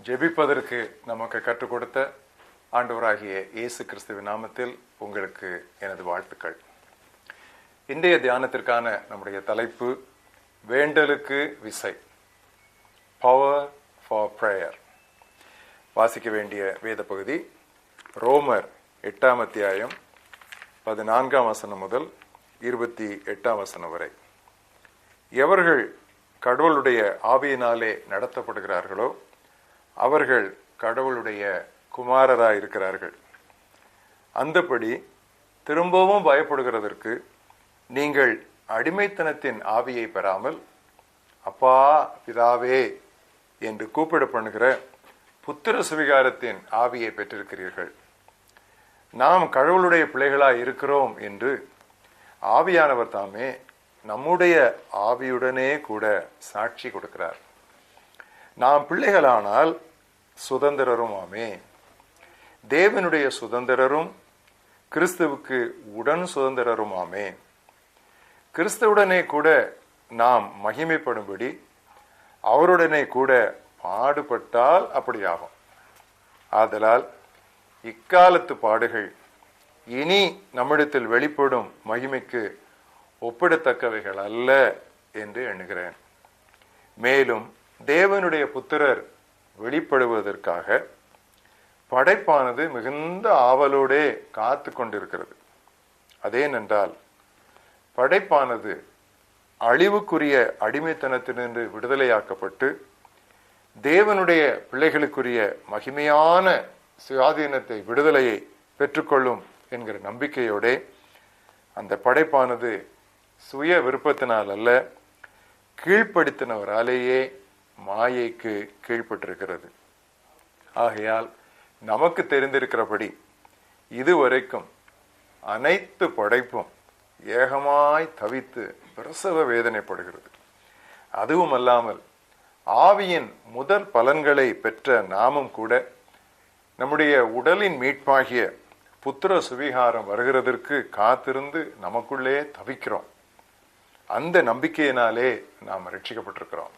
ஜெபிப்பதற்கு நமக்கு கற்றுக் கொடுத்த ஆண்டவராகிய இயேசு கிறிஸ்துவின் நாமத்தில் உங்களுக்கு எனது வாழ்த்துக்கள். இன்றைய தியானத்திற்கான நம்முடைய தலைப்பு வேண்டலுக்கு விசை, பவர் ஃபார் பிரேயர். வாசிக்க வேண்டிய வேத பகுதி ரோமர் 8ஆம் அத்தியாயம் 14ஆம் வசனம் முதல் 28ஆம் வசனம் வரை. எவர்கள் கடவுளுடைய ஆவியினாலே நடத்தப்படுகிறார்களோ அவர்கள் கடவுளுடைய குமாரராய் இருக்கிறார்கள். அந்தபடி திரும்பவும் பயப்படுகிறதற்கு நீங்கள் அடிமைத்தனத்தின் ஆவியை பெறாமல் அப்பா பிதாவே என்று கூப்பிட பண்ணுகிற புத்திர சுவிகாரத்தின் ஆவியை பெற்றிருக்கிறீர்கள். நாம் கடவுளுடைய பிள்ளைகளாய் இருக்கிறோம் என்று ஆவியானவர் தாமே நம்முடைய ஆவியுடனே கூட சாட்சி கொடுக்கிறார். நாம் பிள்ளைகளானால் சுதந்திரருமாமே, தேவனுடைய சுதந்திரரும் கிறிஸ்துவுக்கு உடன் சுதந்திரருமாமே. கிறிஸ்துவுடனே கூட நாம் மகிமைப்படும்படி அவருடனே கூட பாடுபட்டால் அப்படியாகும். ஆதலால் இக்காலத்து பாடுகள் இனி நம்மிடத்தில் வெளிப்படும் மகிமைக்கு ஒப்பிடத்தக்கவைகள் அல்ல என்று எண்ணுகிறேன். மேலும் தேவனுடைய புத்திரர் வெளிப்படுவதற்காக படைப்பானது மிகுந்த ஆவலோடே காத்து கொண்டிருக்கிறது. அதேனென்றால் படைப்பானது அழிவுக்குரிய அடிமைத்தனத்தினின்று விடுதலையாக்கப்பட்டு தேவனுடைய பிள்ளைகளுக்குரிய மகிமையான சுயாதீனத்தை விடுதலையை பெற்றுக்கொள்ளும் என்கிற நம்பிக்கையோட அந்த படைப்பானது சுய விருப்பத்தினால் அல்ல, கீழ்ப்படுத்தினவராலேயே மாயைக்கு கீழ்ப்பட்டிருக்கிறது. ஆகையால் நமக்கு தெரிந்திருக்கிறபடி இதுவரைக்கும் அனைத்து படைப்பும் ஏகமாய் தவித்து பிரசவ வேதனைப்படுகிறது. அதுவும் அல்லாமல் ஆவியின் முதல் பலன்களை பெற்ற நாமும் கூட நம்முடைய உடலின் மீட்பாகிய புத்திர சுவிகாரம் வருகிறதற்கு காத்திருந்து நமக்குள்ளே தவிக்கிறோம். அந்த நம்பிக்கையினாலே நாம் ரட்சிக்கப்பட்டிருக்கிறோம்.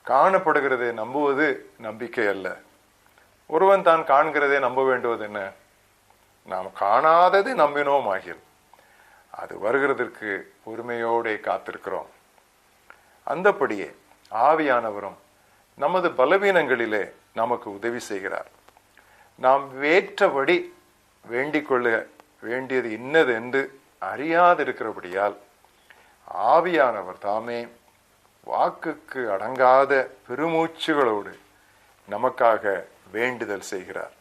காணப்படுகிறதை நம்புவது நம்பிக்கை அல்ல. ஒருவன் தான் காண்கிறதை நம்ப வேண்டுவது என்ன? நாம் காணாதது நம்பினோம் ஆகில் அது வருகிறதற்கு பொறுமையோடு காத்திருக்கிறோம். அந்தபடியே ஆவியானவரும் நமது பலவீனங்களிலே நமக்கு உதவி செய்கிறார். நாம் வேற்றபடி வேண்டிக் கொள்ள வேண்டியது இன்னது என்று அறியாதிருக்கிறபடியால் ஆவியானவர் தாமே வாக்குக்கு அடங்காத பெருமூச்சுகளோடு நமக்காக வேண்டுதல் செய்கிறார்.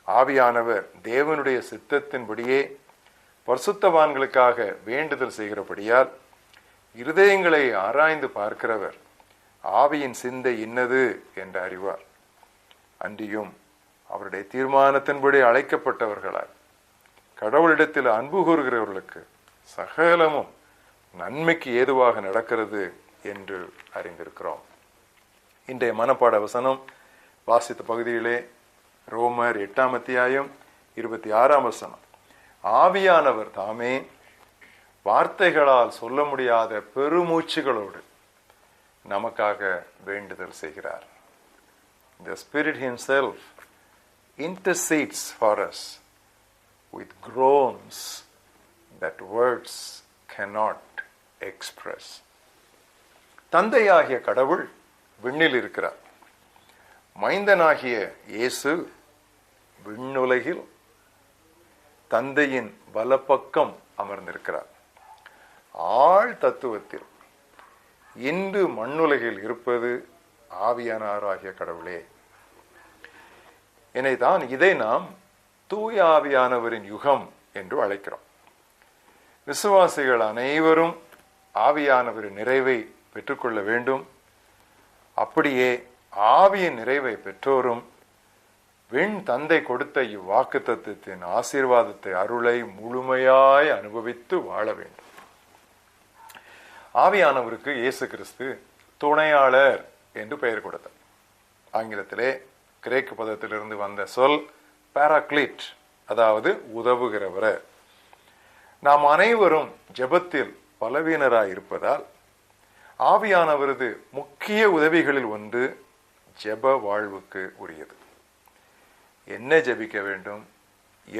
ஆவியானவர் தேவனுடைய சித்தத்தின்படியே பரிசுத்தவான்களுக்காக வேண்டுதல் செய்கிறபடியால் இருதயங்களை ஆராய்ந்து பார்க்கிறவர் ஆவியின் சிந்தை இன்னது என்று அறிவார். அன்றியும் அவருடைய தீர்மானத்தின்படி அழைக்கப்பட்டவர்களால் கடவுளிடத்தில் அன்பு கூறுகிறவர்களுக்கு சகலமும் நன்மைக்கு ஏதுவாக நடக்கிறது என்று அறிந்திருக்கிறோம். இன்றைய மனப்பாட வசனம் வாசித்த பகுதியிலே ரோமர் 8ஆம் அத்தியாயம் 26ஆம் வசனம். ஆவியானவர் தாமே வார்த்தைகளால் சொல்ல முடியாத பெருமூச்சுகளோடு நமக்காக வேண்டுதல் செய்கிறார். The Spirit Himself intercedes for us with groans that words cannot express. தந்தையாகிய கடவுள் விண்ணில் இருக்கிறார். மைந்தனாகிய இயேசு விண்ணுலகில் தந்தையின் வலப்பக்கம் அமர்ந்திருக்கிறார். ஆழ் தத்துவத்தில் இன்று மண்ணுலகில் இருப்பது ஆவியானவராகிய கடவுளே. எனவேதான் இதை நாம் தூய ஆவியானவரின் யுகம் என்று அழைக்கிறோம். விசுவாசிகள் அனைவரும் ஆவியானவரின் நிறைவை பெற்றுக்கொள்ள வேண்டும். அப்படியே ஆவியின் நிறைவை பெற்றோரும் விண் தந்தை கொடுத்த இவ்வாக்கு தத்துவத்தின் ஆசீர்வாதத்தை அருளை முழுமையாய் அனுபவித்து வாழ வேண்டும். ஆவியானவருக்கு இயேசு கிறிஸ்து துணையாளர் என்று பெயர் கொடுத்தார். ஆங்கிலத்திலே கிரேக்க பதத்திலிருந்து வந்த சொல் பாராக்ளிட், அதாவது உதவுகிறவர். நாம் அனைவரும் ஜெபத்தில் பலவீனராய் இருப்பதால் ஆவியானவரது முக்கிய உதவிகளில் ஒன்று ஜெப வாழ்வுக்கு உரியது. என்ன ஜெபிக்க வேண்டும்,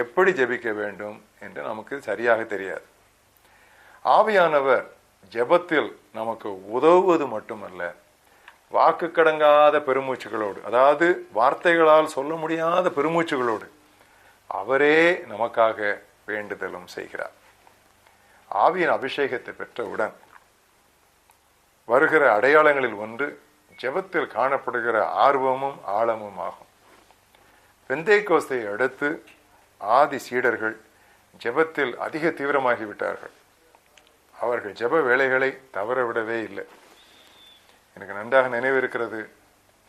எப்படி ஜெபிக்க வேண்டும் என்று நமக்கு சரியாக தெரியாது. ஆவியானவர் ஜெபத்தில் நமக்கு உதவுவது மட்டுமல்ல, வாக்கு கடங்காத பெருமூச்சுகளோடு, அதாவது வார்த்தைகளால் சொல்ல முடியாத பெருமூச்சுகளோடு அவரே நமக்காக வேண்டுதலும் செய்கிறார். ஆவியின் அபிஷேகத்தை பெற்றவுடன் வருகிற அடையாளங்களில் ஒன்று ஜெபத்தில் காணப்படுகிற ஆர்வமும் ஆழமும் ஆகும். பெந்தேகோஸ்தை அடுத்து ஆதி சீடர்கள் ஜெபத்தில் அதிக தீவிரமாகிவிட்டார்கள். அவர்கள் ஜெப வேளைகளை தவறவிடவே இல்லை. எனக்கு நன்றாக நினைவிருக்கிறது,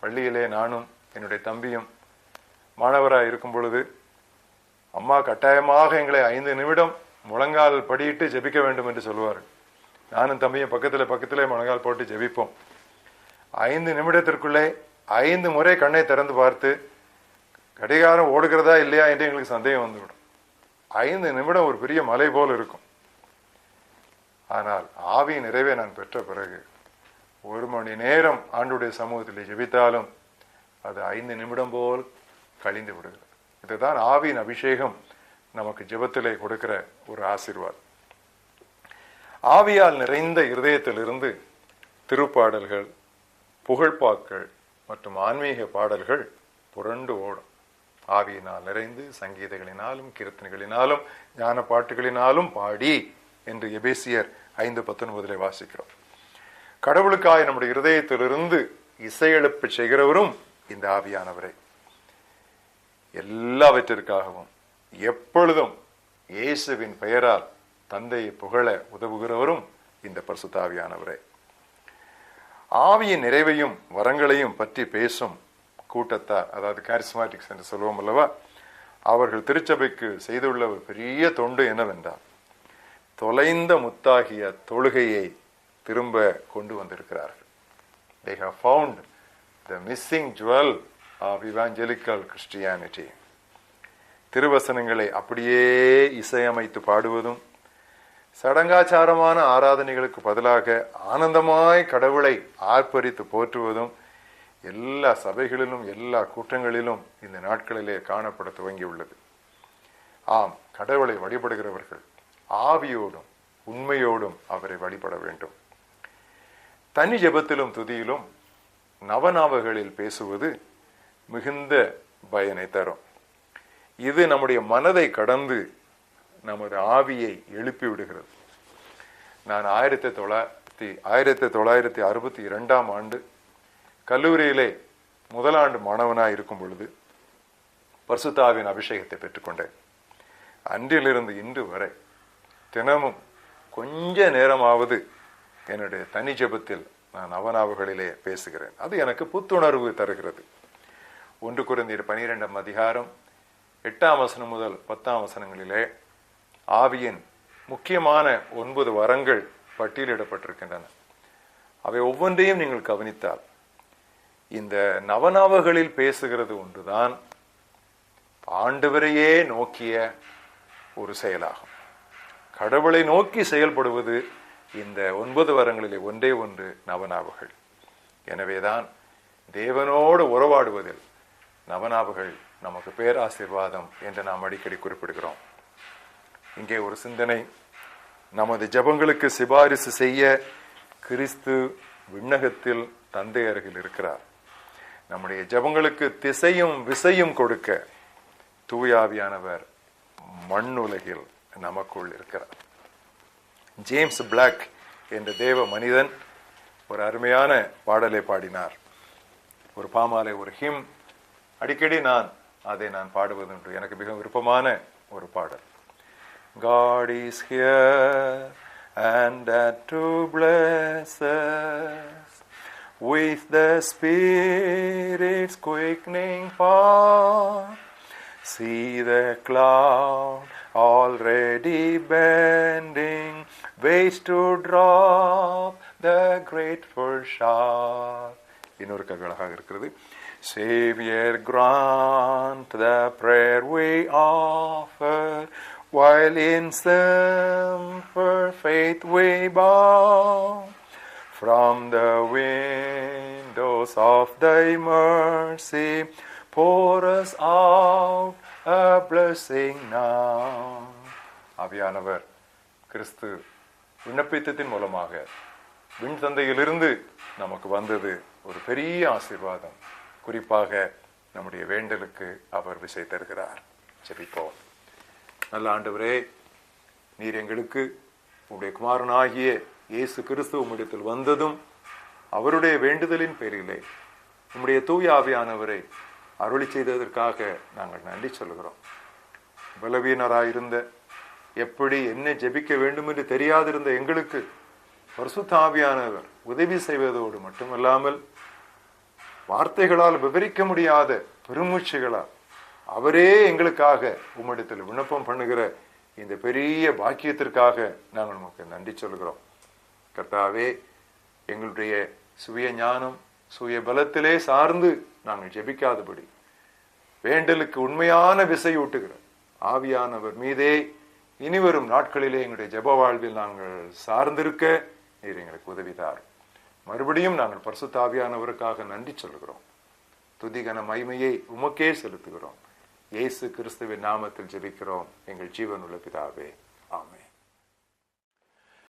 பள்ளியிலே நானும் என்னுடைய தம்பியும் மாணவராக இருக்கும் பொழுது அம்மா கட்டாயமாக எங்களை 5 நிமிடம் முழங்கால் படியிட்டு ஜெபிக்க வேண்டும் என்று சொல்லுவார்கள். நானும் தம்பியும் பக்கத்திலே முழங்கால் போட்டு ஜெபிப்போம். 5 நிமிடத்திற்குள்ளே 5 முறை கண்ணை திறந்து பார்த்து கடிகாரம் ஓடுகிறதா இல்லையா என்று எங்களுக்கு சந்தேகம் வந்துவிடும். 5 நிமிடம் ஒரு பெரிய மலை போல் இருக்கும். ஆனால் ஆவியின் நிறைவே நான் பெற்ற பிறகு 1 மணி நேரம் ஆண்டுடைய சமூகத்தில் ஜெபித்தாலும் அது 5 நிமிடம் போல் கழிந்து விடுகிறது. இதுதான் ஆவியின் அபிஷேகம் நமக்கு ஜெபத்திலே கொடுக்கிற ஒரு ஆசீர்வாதம். ஆவியால் நிறைந்த இருதயத்திலிருந்து திருப்பாடல்கள், புகழ்பாக்கள் மற்றும் ஆன்மீக பாடல்கள் புரண்டு ஓடும். ஆவியினால் நிறைந்து சங்கீதங்களினாலும் கீர்த்தனைகளினாலும் ஞான பாட்டுகளினாலும் பாடி என்று எபேசியர் 5:19 வாசிக்கிறோம். கடவுளுக்காய் நம்முடைய இருதயத்திலிருந்து இசையெழுப்பு செய்கிறவரும் இந்த ஆவியானவரே. எல்லாவற்றிற்காகவும் எப்பொழுதும் இயேசுவின் பெயரால் தந்தையை புகழ உதவுகிறவரும் இந்த பரிசுத்த ஆவியானவரே. ஆவியின் நிறைவையும் வரங்களையும் பற்றி பேசும் கூட்டத்தார், அதாவது காரிஸ்மாட்டிக்ஸ் என்று சொல்லுவோம் அல்லவா, அவர்கள் திருச்சபைக்கு செய்துள்ள ஒரு பெரிய தொண்டு என்னவென்றால் தொலைந்த முத்தாகிய தொழுகையை திரும்ப கொண்டு வந்திருக்கிறார்கள். They have found the missing jewel of evangelical Christianity. திருவசனங்களை அப்படியே இசையமைத்து பாடுவதும், சடங்காச்சாரமான ஆராதனைகளுக்கு பதிலாக ஆனந்தமாய் கடவுளை ஆர்ப்பரித்து போற்றுவதும் எல்லா சபைகளிலும் எல்லா கூட்டங்களிலும் இந்த நாட்களிலே காணப்பட துவங்கியுள்ளது. ஆம், கடவுளை வழிபடுகிறவர்கள் ஆவியோடும் உண்மையோடும் அவரை வழிபட வேண்டும். தனி ஜெபத்திலும் துதியிலும் நவநாவுகளில் பேசுவது மிகுந்த பயனை தரும். இது நம்முடைய மனதை கடந்து நமது ஆவியை எழுப்பி விடுகிறது. நான் 1962 ஆண்டு கல்லூரியிலே முதலாண்டு மாணவனாய் இருக்கும் பொழுது பரிசுத்த ஆவியின் அபிஷேகத்தை பெற்றுக்கொண்டேன். அன்றிலிருந்து இன்று வரை தினமும் கொஞ்ச நேரமாவது என்னுடைய தனி ஜெபத்தில் நான் நவநாவுகளிலே பேசுகிறேன். அது எனக்கு புத்துணர்வு தருகிறது. 1 கொரிந்தியர் 12 முதல் 10 ஆவியின் முக்கியமான 9 வரங்கள் பட்டியலிடப்பட்டிருக்கின்றன. அவை ஒவ்வொன்றையும் நீங்கள் கவனித்தால் இந்த நவநாவுகளில் பேசுகிறது ஒன்றுதான் ஆண்டவரையே நோக்கிய ஒரு செயலாகும். கடவுளை நோக்கி செயல்படுவது இந்த 9 வரங்களிலே ஒன்றே ஒன்று நவநாவுகள். எனவேதான் தேவனோடு உறவாடுவதில் நவநாவுகள் நமக்கு பேராசீர்வாதம் என்று நாம் அடிக்கடி குறிப்பிடுகிறோம். இங்கே ஒரு சிந்தனை, நமது ஜெபங்களுக்கு சிபாரிசு செய்ய கிறிஸ்து விண்ணகத்தில் தந்தை அருகில் இருக்கிறார். நம்முடைய ஜெபங்களுக்கு திசையும் விசையும் கொடுக்க தூயாவியானவர் மண்ணுலகில் நமக்குள் இருக்கிறார். ஜேம்ஸ் பிளாக் என்ற தேவ மனிதன் ஒரு அருமையான பாடலை பாடினார். ஒரு பாமாலை, ஒரு ஹிம். அடிக்கடி அதை நான் பாடுவதுண்டு. எனக்கு மிக விருப்பமான ஒரு பாடல். God is here and that to bless us with the Spirit's quickening power. See the cloud already bending, waits to drop the grateful shower. இன்னொரு கவிழாக இருக்கிறது. Savior, grant the prayer we offer, while in simple faith we bow. From the wind windows of thy mercy, pour us out a blessing now. ஆவியானவர் கிறிஸ்து விண்ணப்பித்தத்தின் மூலமாக விண் தந்தையிலிருந்து நமக்கு வந்தது ஒரு பெரிய ஆசீர்வாதம். குறிப்பாக நம்முடைய வேண்டலுக்கு அவர் விசை தருகிறார். ஜெபிப்போம். நல்ல ஆண்டவரே, நீர் எங்களுக்கு உம்முடைய குமாரனாகிய இயேசு கிறிஸ்து உம்மிடத்தில் வந்ததும் அவருடைய வேண்டுதலின் பேரிலே உம்முடைய தூய ஆவியானவரை அருளி செய்ததற்காக நாங்கள் நன்றி சொல்கிறோம். பலவீனராயிருந்த, எப்படி என்ன ஜெபிக்க வேண்டும் என்று தெரியாதிருந்த எங்களுக்கு பரிசுத்த ஆவியானவர் உதவி செய்வதோடு மட்டுமல்லாமல் வார்த்தைகளால் விவரிக்க முடியாத பெருமூச்சுகளால் அவரே எங்களுக்காக உம்மிடத்தில் விண்ணப்பம் பண்ணுகிற இந்த பெரிய பாக்கியத்திற்காக நாங்கள் உமக்கு நன்றி சொல்கிறோம். கர்த்தாவே, எங்களுடைய சுய ஞானம் சுய பலத்திலே சார்ந்து நாங்கள் ஜெபிக்காதபடி வேண்டலுக்கு உண்மையான விசையூட்டுகிற ஆவியானவர் மீதே இனிவரும் நாட்களிலே எங்களுடைய ஜெப வாழ்வில் நாங்கள் சார்ந்திருக்க நீர் எங்களுக்கு உதவிதார். மறுபடியும் நாங்கள் பரிசுத்த ஆவியானவருக்காக நன்றி சொல்கிறோம். துதிகன மகிமையை உமக்கே செலுத்துகிறோம். இயேசு கிறிஸ்துவின் நாமத்தில் ஜெபிக்கிறோம் எங்கள் ஜீவனுள்ள பிதாவே. ஆமென்.